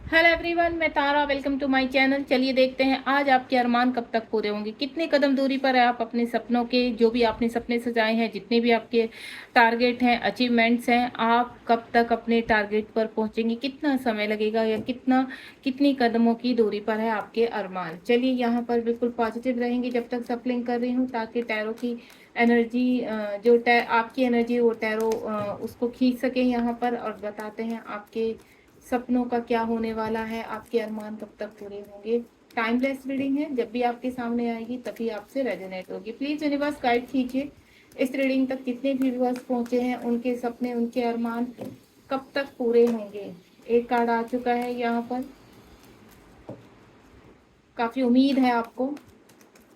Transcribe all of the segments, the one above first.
Hello everyone, मैं Tara. Welcome to my channel. चलिए देखते हैं आज आपके अरमान कब तक पूरे होंगे, कितने कदम दूरी पर है आप अपने सपनों के। जो भी आपने सपने सजाए हैं, जितने भी आपके टारगेट हैं, अचीवमेंट्स हैं, आप कब तक अपने टारगेट पर पहुंचेंगे, कितना समय लगेगा या कितनी कदमों की दूरी पर है आपके अरमान। चलिए यहाँ पर बिल्कुल पॉजिटिव रहेंगे जब तक सफलिंग कर रही हूँ, ताकि टैरो की एनर्जी आपकी एनर्जी वो टैरो उसको खींच सके यहाँ पर, और बताते हैं आपके सपनों का क्या होने वाला है, आपके अरमान कब तक पूरे होंगे। टाइमलेस रीडिंग है, जब भी आपके सामने आएगी तभी आपसे रेजोनेट होगी। प्लीज यूनिवर्स गाइड कीजिए इस रीडिंग तक जितने भी व्यूअर्स पहुंचे हैं, उनके सपने, उनके अरमान कब तक पूरे होंगे। एक कार्ड आ चुका है यहाँ पर। काफी उम्मीद है आपको।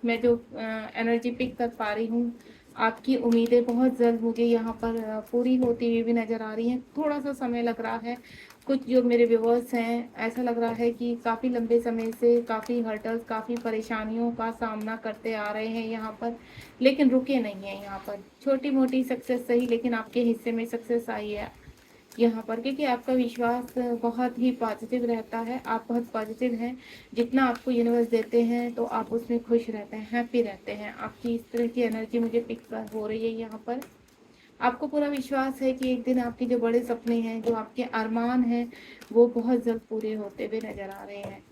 मैं जो एनर्जी पिक कर पा रही हूँ, आपकी उम्मीदें बहुत जल्द मुझे यहाँ पर पूरी होती हुई भी नज़र आ रही हैं। थोड़ा सा समय लग रहा है। कुछ जो मेरे व्यूअर्स हैं, ऐसा लग रहा है कि काफ़ी लंबे समय से काफ़ी हर्टल्स, काफ़ी परेशानियों का सामना करते आ रहे हैं यहाँ पर, लेकिन रुके नहीं हैं यहाँ पर। छोटी मोटी सक्सेस सही, लेकिन आपके हिस्से में सक्सेस आई है यहाँ पर, क्योंकि आपका विश्वास बहुत ही पॉजिटिव रहता है। आप बहुत पॉजिटिव हैं। जितना आपको यूनिवर्स देते हैं तो आप उसमें खुश रहते हैं, हैप्पी रहते हैं। आपकी इस तरह की एनर्जी मुझे पिक हो रही है यहाँ पर। आपको पूरा विश्वास है कि एक दिन आपके जो बड़े सपने हैं, जो आपके अरमान हैं, वो बहुत जल्द पूरे होते हुए नजर आ रहे हैं।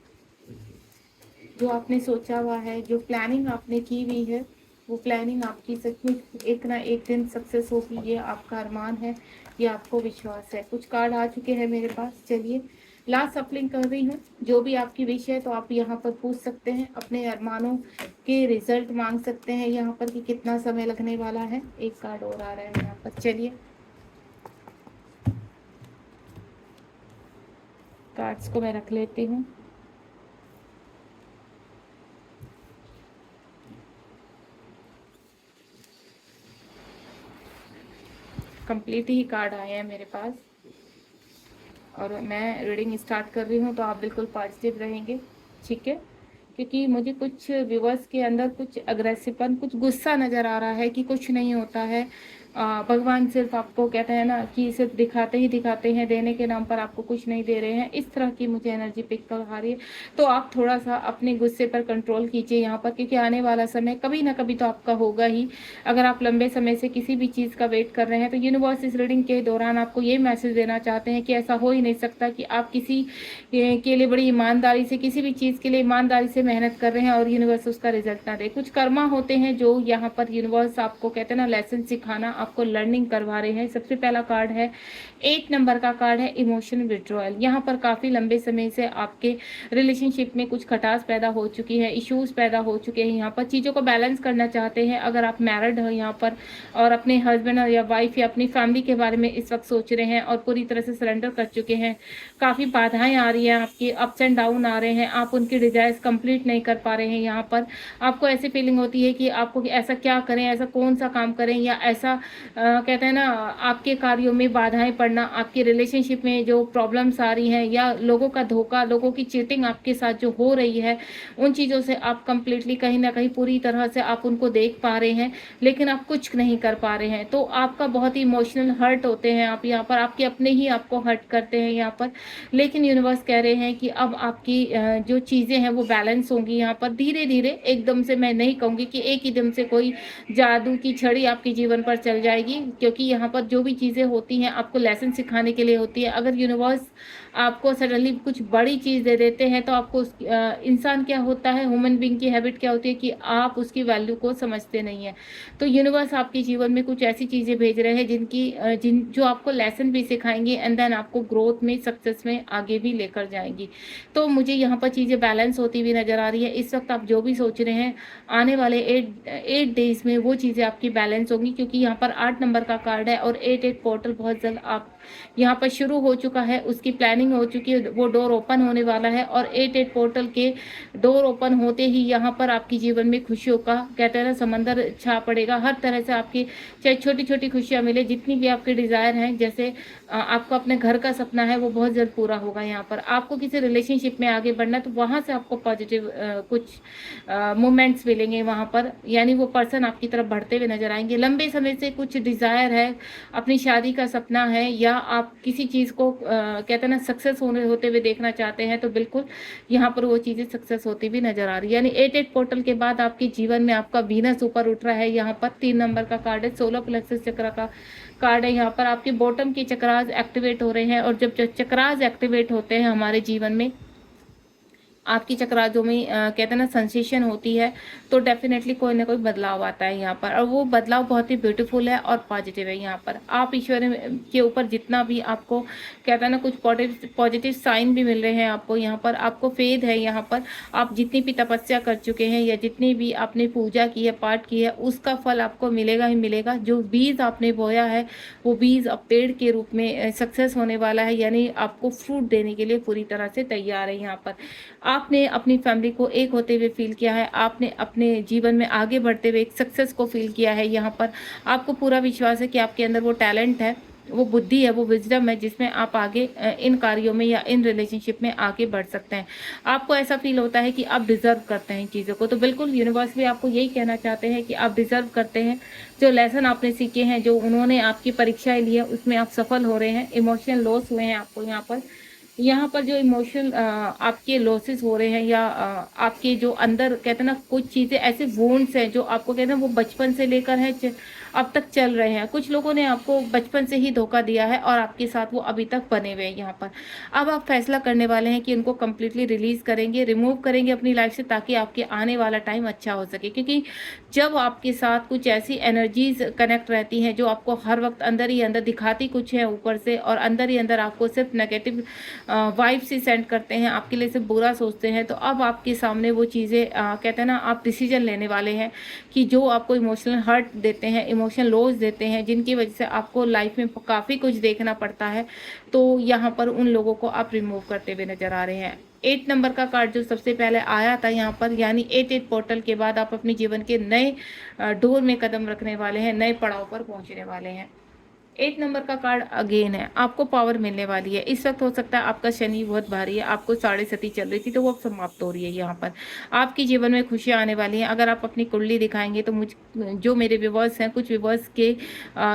जो आपने सोचा हुआ है, जो प्लानिंग आपने की हुई है, वो प्लानिंग आपकी सचमुच एक ना एक दिन सक्सेस होगी। ये आपका अरमान है, ये आपको विश्वास है। कुछ कार्ड आ चुके हैं मेरे पास। चलिए लास्ट सप्लिंग कर रही हूँ। जो भी आपकी विश है तो आप यहाँ पर पूछ सकते हैं, अपने अरमानों के रिजल्ट मांग सकते हैं यहाँ पर कि कितना समय लगने वाला है। एक कार्ड और आ रहा है यहाँ पर। चलिए कार्ड्स को मैं रख लेती हूँ। कंप्लीट ही कार्ड आए हैं मेरे पास, और मैं रीडिंग स्टार्ट कर रही हूँ, तो आप बिल्कुल पॉजिटिव रहेंगे, ठीक है। क्योंकि मुझे कुछ व्यूवर्स के अंदर कुछ अग्रेसिवपन, कुछ गुस्सा नज़र आ रहा है कि कुछ नहीं होता है। भगवान सिर्फ आपको कहते हैं ना कि सिर्फ दिखाते ही दिखाते हैं, देने के नाम पर आपको कुछ नहीं दे रहे हैं। इस तरह की मुझे एनर्जी पिक कर आ रही है। तो आप थोड़ा सा अपने गुस्से पर कंट्रोल कीजिए यहाँ पर, क्योंकि आने वाला समय कभी ना कभी तो आपका होगा ही। अगर आप लंबे समय से किसी भी चीज़ का वेट कर रहे हैं, तो यूनिवर्स इस रीडिंग के दौरान आपको ये मैसेज देना चाहते हैं कि ऐसा हो ही नहीं सकता कि आप किसी के लिए बड़ी ईमानदारी से, किसी भी चीज़ के लिए ईमानदारी से मेहनत कर रहे हैं और यूनिवर्स उसका रिजल्ट ना दे। कुछ कर्मा होते हैं जो यहाँ पर यूनिवर्स आपको कहते हैं ना, लेसन सिखाना, आपको लर्निंग करवा रहे हैं। सबसे पहला कार्ड है 8 नंबर का कार्ड है, इमोशन विड्रॉयल। यहाँ पर काफ़ी लंबे समय से आपके रिलेशनशिप में कुछ खटास पैदा हो चुकी है, इश्यूज पैदा हो चुके हैं। यहाँ पर चीज़ों को बैलेंस करना चाहते हैं। अगर आप मैरिड हो यहाँ पर और अपने हस्बैंड या वाइफ या अपनी फैमिली के बारे में इस वक्त सोच रहे हैं और पूरी तरह से सरेंडर कर चुके हैं, काफ़ी बाधाएं आ रही हैं, आपकी अप्स एंड डाउन आ रहे हैं, आप उनकी डिजायर्स कंप्लीट नहीं कर पा रहे हैं। यहाँ पर आपको ऐसी फीलिंग होती है कि आपको ऐसा क्या करें, ऐसा कौन सा काम करें, या ऐसा कहते हैं ना, आपके कार्यों में बाधाएं पड़ना, आपकी रिलेशनशिप में जो प्रॉब्लम्स आ रही हैं, या लोगों का धोखा, लोगों की चीटिंग आपके साथ जो हो रही है, उन चीज़ों से आप कंप्लीटली कहीं ना कहीं पूरी तरह से आप उनको देख पा रहे हैं, लेकिन आप कुछ नहीं कर पा रहे हैं। तो आपका बहुत ही इमोशनल हर्ट होते हैं आप यहाँ पर, आपके अपने ही आपको हर्ट करते हैं यहाँ पर। लेकिन यूनिवर्स कह रहे हैं कि अब आपकी जो चीज़ें हैं वो बैलेंस होंगी यहाँ पर, धीरे धीरे। एकदम से मैं नहीं कहूँगी कि एक ही दम से कोई जादू की छड़ी आपके जीवन पर चल जाएगी, क्योंकि यहाँ पर जो भी चीज़ें होती हैं आपको लेसन सिखाने के लिए होती है। अगर यूनिवर्स आपको सडनली कुछ बड़ी चीज़ दे देते हैं, तो आपको इंसान क्या होता है, ह्यूमन बीइंग की हैबिट क्या होती है कि आप उसकी वैल्यू को समझते नहीं है। तो यूनिवर्स आपके जीवन में कुछ ऐसी चीज़ें भेज रहे हैं जो आपको लेसन भी सिखाएंगे, एंड देन आपको ग्रोथ में, सक्सेस में आगे भी लेकर जाएंगी। तो मुझे यहाँ पर चीज़ें बैलेंस होती हुई नजर आ रही है। इस वक्त आप जो भी सोच रहे हैं, आने वाले 8 डेज में वो चीज़ें आपकी बैलेंस होंगी, क्योंकि यहाँ पर 8 नंबर का कार्ड है और 8 पोर्टल बहुत जल्द आप यहाँ पर शुरू हो चुका है, उसकी प्लानिंग हो चुकी है, वो डोर ओपन होने वाला है। और 8 पोर्टल के डोर ओपन होते ही यहाँ पर आपके जीवन में खुशियों का कहते हैं ना समंदर छा पड़ेगा। हर तरह से आपकी चाहे छोटी छोटी खुशियाँ मिले, जितनी भी आपके डिज़ायर हैं, जैसे आपको अपने घर का सपना है, वो बहुत जल्द पूरा होगा। यहाँ पर आपको किसी रिलेशनशिप में आगे बढ़ना, तो वहाँ से आपको पॉजिटिव कुछ मोमेंट्स मिलेंगे वहाँ पर, यानी वो पर्सन आपकी तरफ बढ़ते हुए नजर आएंगे। लंबे समय से कुछ डिज़ायर है, अपनी शादी का सपना है, या या आप किसी चीज़ को कहते हैं ना सक्सेस होते हुए देखना चाहते हैं, तो बिल्कुल यहाँ पर वो चीज़ें सक्सेस होती भी नज़र आ रही है। यानी 8-8 पोर्टल के बाद आपके जीवन में आपका वीनस ऊपर उठ रहा है। यहाँ पर 3 नंबर का कार्ड है, सोलर प्लेक्सस चक्र का कार्ड है। यहाँ पर आपके बॉटम के चक्रास एक्टिवेट हो रहे हैं, और जब चक्रास एक्टिवेट होते हैं हमारे जीवन में, आपकी चक्राजों में कहते हैं ना सेंसेशन होती है, तो डेफिनेटली कोई ना कोई बदलाव आता है यहाँ पर, और वो बदलाव बहुत ही ब्यूटीफुल है और पॉजिटिव है। यहाँ पर आप ईश्वर के ऊपर जितना भी आपको कहते हैं ना कुछ पॉजिटिव साइन भी मिल रहे हैं आपको, यहाँ पर आपको फेथ है। यहाँ पर आप जितनी भी तपस्या कर चुके हैं या जितनी भी आपने पूजा की है, पाठ की है, उसका फल आपको मिलेगा ही मिलेगा। जो बीज आपने बोया है वो बीज अब पेड़ के रूप में सक्सेस होने वाला है, यानी आपको फ्रूट देने के लिए पूरी तरह से तैयार है। यहाँ पर आपने अपनी फैमिली को एक होते हुए फील किया है, आपने अपने जीवन में आगे बढ़ते हुए एक सक्सेस को फील किया है। यहाँ पर आपको पूरा विश्वास है कि आपके अंदर वो टैलेंट है, वो बुद्धि है, वो विजडम है, जिसमें आप आगे इन कार्यों में या इन रिलेशनशिप में आगे बढ़ सकते हैं। आपको ऐसा फील होता है कि आप डिजर्व करते हैं चीज़ों को, तो बिल्कुल यूनिवर्स भी आपको यही कहना चाहते हैं कि आप डिजर्व करते हैं। जो लेसन आपने सीखे हैं, जो उन्होंने आपकी परीक्षाएं ली है, उसमें आप सफल हो रहे हैं। इमोशनल लॉस हुए हैं आपको यहाँ पर जो इमोशनल आपके लॉसेस हो रहे हैं, या आपके जो अंदर कहते हैं ना कुछ चीज़ें ऐसे वोन्स हैं जो आपको कहते हैं वो बचपन से लेकर है अब तक चल रहे हैं। कुछ लोगों ने आपको बचपन से ही धोखा दिया है और आपके साथ वो अभी तक बने हुए हैं। यहाँ पर अब आप फैसला करने वाले हैं कि उनको कम्प्लीटली रिलीज करेंगे, रिमूव करेंगे अपनी लाइफ से, ताकि आपके आने वाला टाइम अच्छा हो सके। क्योंकि जब आपके साथ कुछ ऐसी एनर्जीज कनेक्ट रहती हैं जो आपको हर वक्त अंदर ही अंदर दिखाती कुछ है ऊपर से, और अंदर ही अंदर आपको सिर्फ नेगेटिव वाइब्स ही सेंड करते हैं, आपके लिए सिर्फ बुरा सोचते हैं, तो अब आपके सामने वो चीज़ें कहते हैं ना आप डिसीजन लेने वाले हैं कि जो आपको इमोशनल हर्ट देते हैं, इमोशनल लॉस देते हैं, जिनकी वजह से आपको लाइफ में काफ़ी कुछ देखना पड़ता है, तो यहाँ पर उन लोगों को आप रिमूव करते हुए नजर आ रहे हैं। 8 नंबर का कार्ड जो सबसे पहले आया था यहाँ पर, यानी 8 पोर्टल के बाद आप अपने जीवन के नए डोर में कदम रखने वाले हैं, नए पड़ाव पर पहुंचने वाले हैं। 8 नंबर का कार्ड अगेन है, आपको पावर मिलने वाली है। इस वक्त हो सकता है आपका शनि बहुत भारी है, आपको 7.5 चल रही थी, तो वो अब समाप्त हो रही है। यहाँ पर आपके जीवन में खुशियाँ आने वाली हैं। अगर आप अपनी कुंडली दिखाएंगे तो जो मेरे व्यूवर्स हैं, कुछ व्यूवर्स के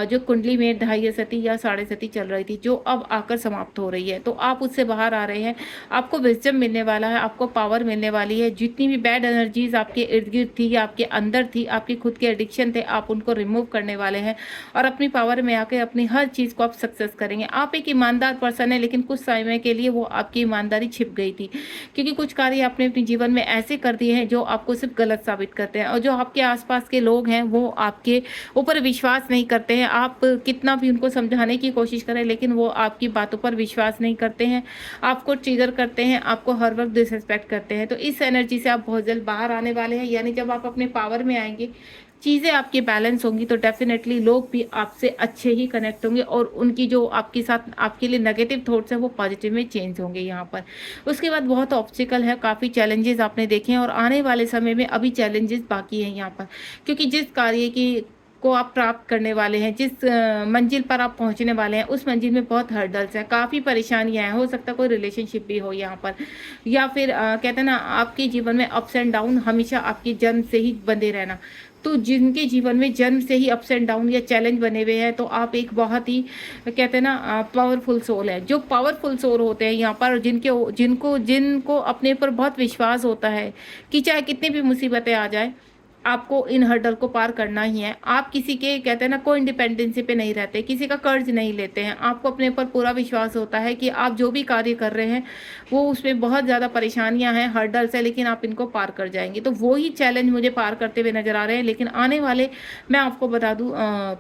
जो कुंडली में 2.5 या 7.5 चल रही थी, जो अब आकर समाप्त हो रही है, तो आप उससे बाहर आ रहे हैं। आपको विजडम मिलने वाला है, आपको पावर मिलने वाली है। जितनी भी बैड एनर्जीज आपके इर्द गिर्द थी या आपके अंदर थी, आपके खुद के एडिक्शन थे, आप उनको रिमूव करने वाले हैं और अपनी पावर में आके अपनी हर चीज़ को आप सक्सेस करेंगे। आप एक ईमानदार पर्सन है, लेकिन कुछ समय के लिए वो आपकी ईमानदारी छिप गई थी, क्योंकि कुछ कार्य आपने अपने जीवन में ऐसे कर दिए हैं जो आपको सिर्फ गलत साबित करते हैं, और जो आपके आसपास के लोग हैं वो आपके ऊपर विश्वास नहीं करते हैं। आप कितना भी उनको समझाने की कोशिश करें, लेकिन वो आपकी बातों पर विश्वास नहीं करते हैं, आपको ट्रिगर करते हैं, आपको हर वक्त डिसरिस्पेक्ट करते हैं। तो इस एनर्जी से आप बहुत जल्द बाहर आने वाले हैं। यानी जब आप अपने पावर में आएंगे, चीज़ें आपकी बैलेंस होंगी, तो डेफिनेटली लोग भी आपसे अच्छे ही कनेक्ट होंगे, और उनकी जो आपके साथ आपके लिए नेगेटिव थॉट्स हैं वो पॉजिटिव में चेंज होंगे। यहाँ पर उसके बाद बहुत ऑब्स्टिकल है, काफ़ी चैलेंजेस आपने देखे हैं, और आने वाले समय में अभी चैलेंजेस बाकी हैं यहाँ पर, क्योंकि जिस कार्य की को आप प्राप्त करने वाले हैं, जिस मंजिल पर आप पहुंचने वाले हैं, उस मंजिल में बहुत हर्डल्स हैं, काफ़ी परेशानियां हैं। हो सकता है कोई रिलेशनशिप भी हो यहाँ पर, या फिर कहते हैं ना आपके जीवन में अप्स एंड डाउन हमेशा आपके जन्म से ही बंधे रहना। तो जिनके जीवन में जन्म से ही अप्स एंड डाउन या चैलेंज बने हुए हैं, तो आप एक बहुत ही कहते हैं ना पावरफुल सोल है। जो पावरफुल सोल होते हैं यहाँ पर, जिनको अपने पर बहुत विश्वास होता है कि चाहे कितनी भी मुसीबतें आ जाए, आपको इन हर्डल को पार करना ही है। आप किसी के कहते हैं ना को इंडिपेंडेंसी पे नहीं रहते, किसी का कर्ज नहीं लेते हैं। आपको अपने ऊपर पूरा विश्वास होता है कि आप जो भी कार्य कर रहे हैं वो उसमें बहुत ज़्यादा परेशानियां हैं, हर्डल्स है, लेकिन आप इनको पार कर जाएंगे। तो वो ही चैलेंज मुझे पार करते हुए नजर आ रहे हैं। लेकिन आने वाले, मैं आपको बता दूँ,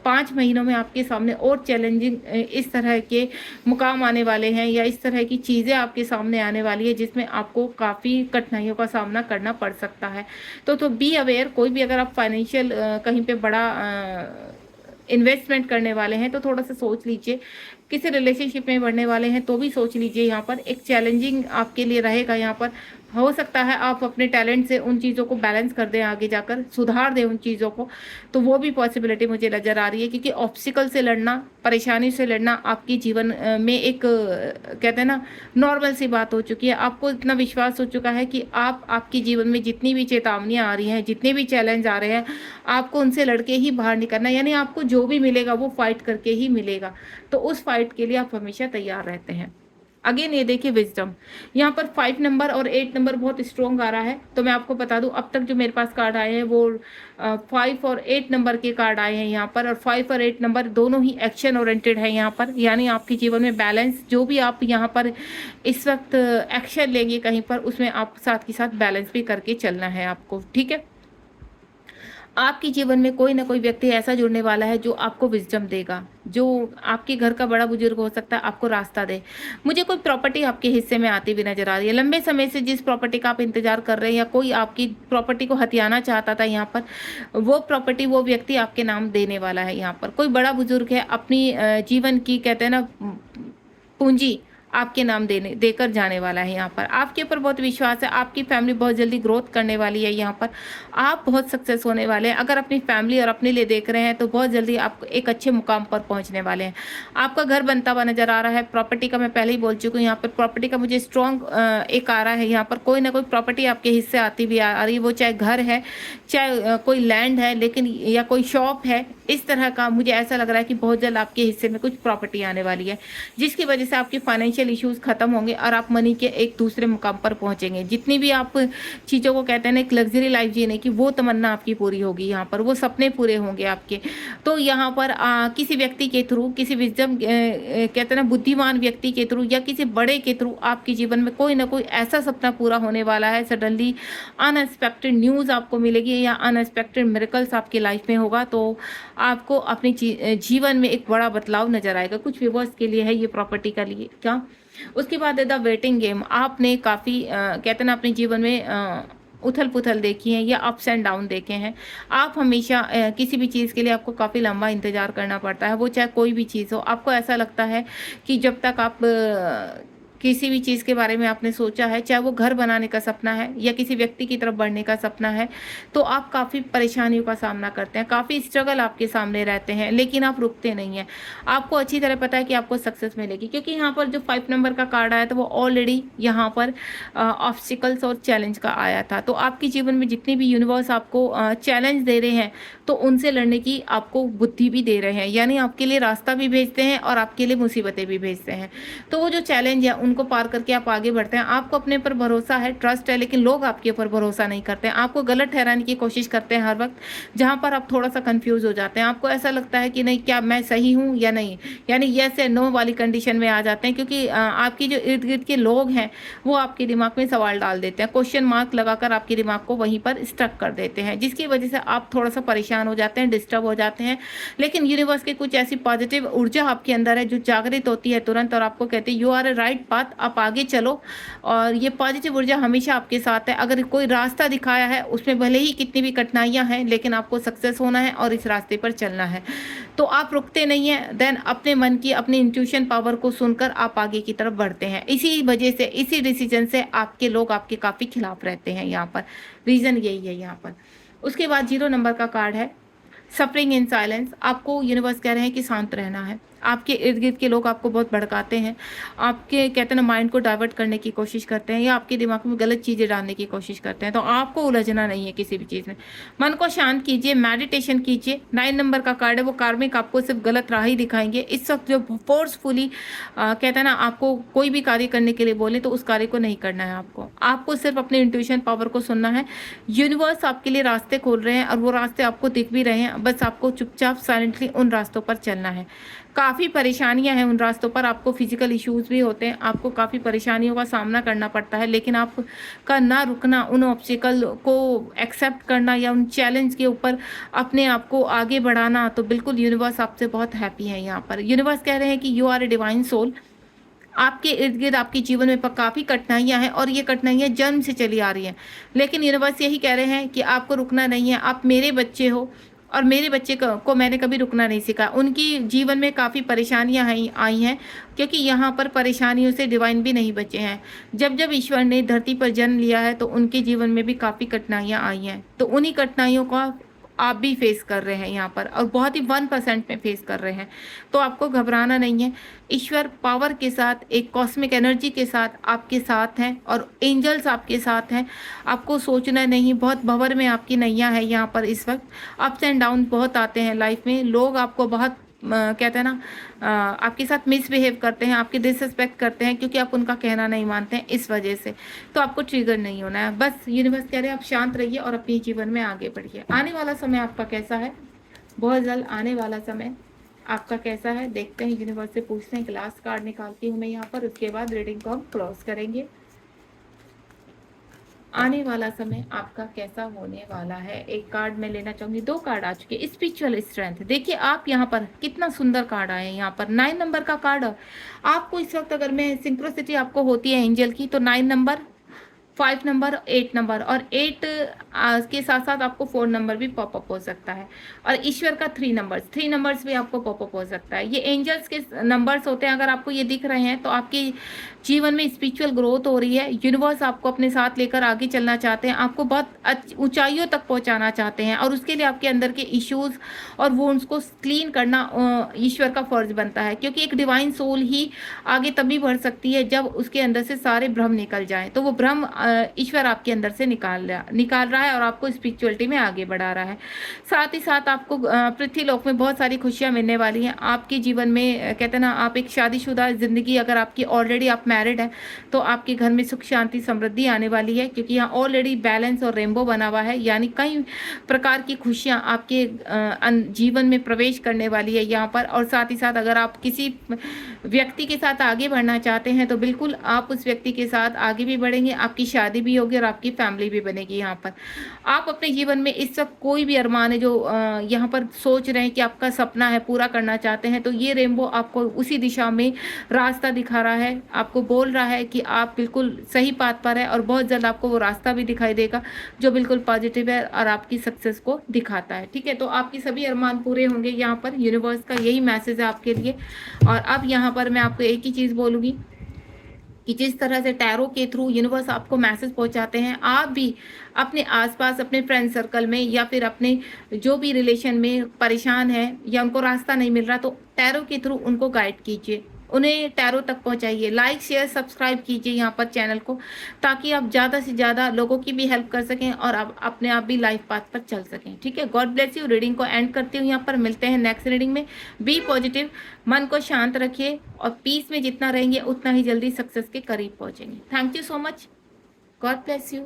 5 महीनों में आपके सामने और चैलेंजिंग इस तरह के मुकाम आने वाले हैं, या इस तरह की चीज़ें आपके सामने आने वाली है जिसमें आपको काफ़ी कठिनाइयों का सामना करना पड़ सकता है। तो बी अवेयर। कोई भी अगर आप फाइनेंशियल कहीं पे बड़ा इन्वेस्टमेंट करने वाले हैं तो थोड़ा सा सोच लीजिए। किसी रिलेशनशिप में बढ़ने वाले हैं तो भी सोच लीजिए। यहाँ पर एक चैलेंजिंग आपके लिए रहेगा। यहाँ पर हो सकता है आप अपने टैलेंट से उन चीज़ों को बैलेंस कर दें, आगे जाकर सुधार दें उन चीज़ों को, तो वो भी पॉसिबिलिटी मुझे नज़र आ रही है। क्योंकि ऑब्स्टिकल से लड़ना, परेशानी से लड़ना आपके जीवन में एक कहते हैं ना नॉर्मल सी बात हो चुकी है। आपको इतना विश्वास हो चुका है कि आप आपके जीवन में जितनी भी चेतावनियाँ आ रही हैं, जितने भी चैलेंज आ रहे हैं, आपको उनसे लड़के ही बाहर निकलना है। यानी आपको जो भी मिलेगा वो फाइट करके ही मिलेगा। तो उस फाइट के लिए आप हमेशा तैयार रहते हैं। अगेन ये देखिए विजडम, यहाँ पर 5 नंबर और 8 नंबर बहुत स्ट्रॉन्ग आ रहा है। तो मैं आपको बता दूं, अब तक जो मेरे पास कार्ड आए हैं वो 5 और 8 नंबर के कार्ड आए हैं यहाँ पर। और 5 और 8 नंबर दोनों ही एक्शन ओरिएंटेड है यहाँ पर। यानी आपके जीवन में बैलेंस, जो भी आप यहाँ पर इस वक्त एक्शन लेंगे कहीं पर, उसमें आप साथ के साथ बैलेंस भी करके चलना है आपको, ठीक है। आपके जीवन में कोई ना कोई व्यक्ति ऐसा जुड़ने वाला है जो आपको विजडम देगा, जो आपके घर का बड़ा बुजुर्ग हो सकता है, आपको रास्ता दे। मुझे कोई प्रॉपर्टी आपके हिस्से में आती हुई नजर आ रही है। लंबे समय से जिस प्रॉपर्टी का आप इंतजार कर रहे हैं, या कोई आपकी प्रॉपर्टी को हथियाना चाहता था यहाँ पर, वो प्रॉपर्टी वो व्यक्ति आपके नाम देने वाला है। यहाँ पर कोई बड़ा बुजुर्ग है, अपनी जीवन की कहते हैं ना पूंजी आपके नाम देकर जाने वाला है। यहाँ पर आपके ऊपर बहुत विश्वास है। आपकी फैमिली बहुत जल्दी ग्रोथ करने वाली है। यहाँ पर आप बहुत सक्सेस होने वाले हैं। अगर अपनी फैमिली और अपने लिए देख रहे हैं तो बहुत जल्दी आप एक अच्छे मुकाम पर पहुंचने वाले हैं। आपका घर बनता हुआ नजर आ रहा है। प्रॉपर्टी का मैं पहले ही बोल चुकी हूँ। यहाँ पर प्रॉपर्टी का मुझे स्ट्रॉन्ग एक आ रहा है। यहाँ पर कोई ना कोई प्रॉपर्टी आपके हिस्से आती हुई आ रही है। वो चाहे घर है, चाहे कोई लैंड है, लेकिन या कोई शॉप है, इस तरह का मुझे ऐसा लग रहा है कि बहुत जल्द आपके हिस्से में कुछ प्रॉपर्टी आने वाली है, जिसकी वजह से आपकी फाइनेंशियल इश्यूज खत्म होंगे और आप मनी के एक दूसरे मुकाम पर पहुंचेंगे। जितनी भी आप चीज़ों को कहते हैं ना एक लग्जरी लाइफ जीने की, वो तमन्ना आपकी पूरी होगी। यहाँ पर वो सपने पूरे होंगे आपके। तो यहाँ पर किसी व्यक्ति के थ्रू, किसी विजडम कहते हैं ना बुद्धिमान व्यक्ति के थ्रू, या किसी बड़े के थ्रू आपके जीवन में कोई ना कोई ऐसा सपना पूरा होने वाला है। सडनली अनएक्सपेक्टेड न्यूज़ आपको मिलेगी, या अनएक्सपेक्टेड मिरेकल्स आपकी लाइफ में होगा। तो आपको अपने जीवन में एक बड़ा बदलाव नजर आएगा। कुछ व्यूअर्स के लिए है ये प्रॉपर्टी का लिए क्या। उसके बाद है द वेटिंग गेम। आपने काफ़ी कहते हैं ना अपने जीवन में उथल पुथल देखी है, या अप्स एंड डाउन देखे हैं। आप हमेशा किसी भी चीज़ के लिए आपको काफ़ी लंबा इंतजार करना पड़ता है। वो चाहे कोई भी चीज़ हो, आपको ऐसा लगता है कि जब तक आप किसी भी चीज़ के बारे में आपने सोचा है, चाहे वो घर बनाने का सपना है या किसी व्यक्ति की तरफ बढ़ने का सपना है, तो आप काफ़ी परेशानियों का सामना करते हैं, काफ़ी स्ट्रगल आपके सामने रहते हैं, लेकिन आप रुकते नहीं हैं। आपको अच्छी तरह पता है कि आपको सक्सेस मिलेगी, क्योंकि यहाँ पर जो 5 नंबर का कार्ड आया था वो ऑलरेडी यहाँ पर ऑब्स्टिकल्स और चैलेंज का आया था। तो आपके जीवन में जितने भी यूनिवर्स आपको चैलेंज दे रहे हैं, तो उनसे लड़ने की आपको बुद्धि भी दे रहे हैं। यानी आपके लिए रास्ता भी भेजते हैं और आपके लिए मुसीबतें भी भेजते हैं। तो वो जो चैलेंज है उनको पार करके आप आगे बढ़ते हैं। आपको अपने पर भरोसा है, ट्रस्ट है, लेकिन लोग आपके ऊपर भरोसा नहीं करते हैं। आपको गलत ठहराने की कोशिश करते हैं हर वक्त, जहां पर आप थोड़ा सा कंफ्यूज हो जाते हैं। आपको ऐसा लगता है कि नहीं, क्या मैं सही हूं या नहीं, यानी यस या नो वाली कंडीशन में आ जाते हैं। क्योंकि आपकी जो इर्द गिर्द के लोग हैं वो आपके दिमाग में सवाल डाल देते हैं, क्वेश्चन मार्क लगाकर आपके दिमाग को वहीं पर स्टक कर देते हैं, जिसकी वजह से आप थोड़ा सा परेशान हो जाते हैं, डिस्टर्ब हो जाते हैं। लेकिन यूनिवर्स के कुछ ऐसी पॉजिटिव ऊर्जा आपके अंदर है जो जागृत होती है तुरंत, और आपको कहती है you are a right path, आप आगे चलो। और ये पॉजिटिव ऊर्जा हमेशा आपके साथ है। अगर कोई रास्ता दिखाया है, उसमें भले ही कितनी भी कठिनाइयां हैं, लेकिन आपको सक्सेस होना है और इस रास्ते पर चलना है। तो आप रुकते नहीं हैं। देन अपने मन की, अपनी इंट्यूशन पावर को सुनकर आप आगे की तरफ बढ़ते हैं। इसी वजह से, इसी डिसीजन से आपके लोग आपके काफ़ी खिलाफ रहते हैं। यहाँ पर रीज़न यही है यहाँ पर। उसके बाद 0 नंबर का कार्ड है सफरिंग इन साइलेंस। आपको यूनिवर्स कह रहे हैं कि शांत रहना है। आपके इर्द गिर्द के लोग आपको बहुत भड़काते हैं, आपके कहते हैं ना माइंड को डाइवर्ट करने की कोशिश करते हैं, या आपके दिमाग में गलत चीज़ें डालने की कोशिश करते हैं। तो आपको उलझना नहीं है किसी भी चीज़ में। मन को शांत कीजिए, मेडिटेशन कीजिए। 9 नंबर का कार्ड है, वो कार्मिक आपको सिर्फ गलत राह ही दिखाएंगे। इस वक्त जो फोर्सफुली कहते हैं ना आपको कोई भी कार्य करने के लिए बोले, तो उस कार्य को नहीं करना है। आपको सिर्फ अपने इंट्यूशन पावर को सुनना है। यूनिवर्स आपके लिए रास्ते खोल रहे हैं और वो रास्ते आपको दिख भी रहे हैं। बस आपको चुपचाप साइलेंटली उन रास्तों पर चलना है। काफ़ी परेशानियां हैं उन रास्तों पर, आपको फिजिकल इश्यूज भी होते हैं, आपको काफ़ी परेशानियों का सामना करना पड़ता है, लेकिन आपका ना रुकना, उन ऑब्स्टिकल को एक्सेप्ट करना, या उन चैलेंज के ऊपर अपने आप को आगे बढ़ाना, तो बिल्कुल यूनिवर्स आपसे बहुत हैप्पी है। यहाँ पर यूनिवर्स कह रहे हैं कि you are a divine soul. आपके इर्द गिर्द, आपके जीवन में काफ़ी कठिनाइयाँ हैं, और ये कठिनाइयाँ जन्म से चली आ रही हैं, लेकिन यूनिवर्स यही कह रहे हैं कि आपको रुकना नहीं है। आप मेरे बच्चे हो, और मेरे बच्चे को मैंने कभी रुकना नहीं सिखाया। उनकी जीवन में काफ़ी परेशानियां आई हैं, क्योंकि यहाँ पर परेशानियों से डिवाइन भी नहीं बचे हैं। जब जब ईश्वर ने धरती पर जन्म लिया है तो उनके जीवन में भी काफ़ी कठिनाइयाँ आई हैं, तो उन्हीं कठिनाइयों का आप भी फेस कर रहे हैं यहाँ पर, और बहुत ही 1% में फेस कर रहे हैं। तो आपको घबराना नहीं है। ईश्वर पावर के साथ, एक कॉस्मिक एनर्जी के साथ आपके साथ हैं, और एंजल्स आपके साथ हैं। आपको सोचना नहीं, बहुत भंवर में आपकी नैया है यहाँ पर इस वक्त। अप्स एंड डाउन बहुत आते हैं लाइफ में। लोग आपको बहुत कहते हैं ना, आपके साथ मिसबिहेव करते हैं, आपके डिसरिस्पेक्ट करते हैं, क्योंकि आप उनका कहना नहीं मानते हैं, इस वजह से। तो आपको ट्रिगर नहीं होना है। बस यूनिवर्स कह रहे हैं आप शांत रहिए और अपने जीवन में आगे बढ़िए। आने वाला समय आपका कैसा है, बहुत जल्द आने वाला समय आपका कैसा है, देखते हैं। यूनिवर्स से पूछते हैं। लास्ट कार्ड निकालती हूँ मैं यहाँ पर, उसके बाद रीडिंग को हम क्लोज करेंगे। आने वाला समय आपका कैसा होने वाला है। एक कार्ड मैं लेना चाहूंगी। 2 कार्ड आ चुके। स्पिरिचुअल स्ट्रेंथ, देखिए आप यहाँ पर कितना सुंदर कार्ड आया है। यहाँ पर 9 नंबर का कार्ड। आपको इस वक्त अगर मैं सिंक्रोसिटी आपको होती है एंजल की, तो 9 नंबर, 5 नंबर, 8 नंबर, और 8 के साथ साथ आपको 4 नंबर भी पॉपअप हो सकता है। और ईश्वर का 3 नंबर्स भी आपको पॉपअप हो सकता है। ये एंजल्स के नंबर्स होते हैं। अगर आपको ये दिख रहे हैं तो आपके जीवन में स्पिरिचुअल ग्रोथ हो रही है। यूनिवर्स आपको अपने साथ लेकर आगे चलना चाहते हैं, आपको बहुत ऊंचाइयों तक पहुंचाना चाहते हैं, और उसके लिए आपके अंदर के इश्यूज और वुंड्स को क्लीन करना ईश्वर का फर्ज बनता है। क्योंकि एक डिवाइन सोल ही आगे तभी बढ़ सकती है जब उसके अंदर से सारे भ्रम निकल जाए। तो वो भ्रम ईश्वर आपके अंदर से निकाल रहा है और आपको स्पिरिचुअलिटी में आगे बढ़ा रहा है। साथ ही साथ आपको पृथ्वी लोक में बहुत सारी खुशियां मिलने वाली हैं। आपके जीवन में कहते हैं ना, आप एक शादीशुदा जिंदगी, अगर आपकी ऑलरेडी आप मैरिड है, तो आपके घर में सुख शांति समृद्धि आने वाली है। क्योंकि यहाँ ऑलरेडी बैलेंस और रेनबो बना हुआ है, यानी कई प्रकार की खुशियां आपके जीवन में प्रवेश करने वाली है यहाँ पर। और साथ ही साथ अगर आप किसी व्यक्ति के साथ आगे बढ़ना चाहते हैं तो बिल्कुल आप उस व्यक्ति के साथ आगे भी बढ़ेंगे, आपकी शादी भी होगी और आपकी फैमिली भी बनेगी। यहाँ पर आप अपने जीवन में इस वक्त कोई भी अरमान है जो यहाँ पर सोच रहे हैं कि आपका सपना है, पूरा करना चाहते हैं, तो ये रेनबो आपको उसी दिशा में रास्ता दिखा रहा है। आपको बोल रहा है कि आप बिल्कुल सही पाथ पर है, और बहुत जल्द आपको वो रास्ता भी दिखाई देगा जो बिल्कुल पॉजिटिव है और आपकी सक्सेस को दिखाता है। ठीक है, तो आपकी सभी अरमान पूरे होंगे। यहाँ पर यूनिवर्स का यही मैसेज है आपके लिए। और अब यहाँ पर मैं आपको एक ही चीज़ बोलूँगी कि जिस तरह से टैरो के थ्रू यूनिवर्स आपको मैसेज पहुंचाते हैं, आप भी अपने आसपास, अपने फ्रेंड सर्कल में, या फिर अपने जो भी रिलेशन में परेशान है या उनको रास्ता नहीं मिल रहा, तो टैरो के थ्रू उनको गाइड कीजिए, उन्हें टैरो तक पहुंचाइए। लाइक, शेयर, सब्सक्राइब कीजिए यहाँ पर चैनल को, ताकि आप ज़्यादा से ज़्यादा लोगों की भी हेल्प कर सकें और आप अपने आप भी लाइफ पाथ पर चल सकें। ठीक है, गॉड ब्लेस यू। रीडिंग को एंड करती हूँ यहाँ पर। मिलते हैं नेक्स्ट रीडिंग में। बी पॉजिटिव, मन को शांत रखिए, और पीस में जितना रहेंगे उतना ही जल्दी सक्सेस के करीब पहुँचेंगे। Thank you so much. God bless you.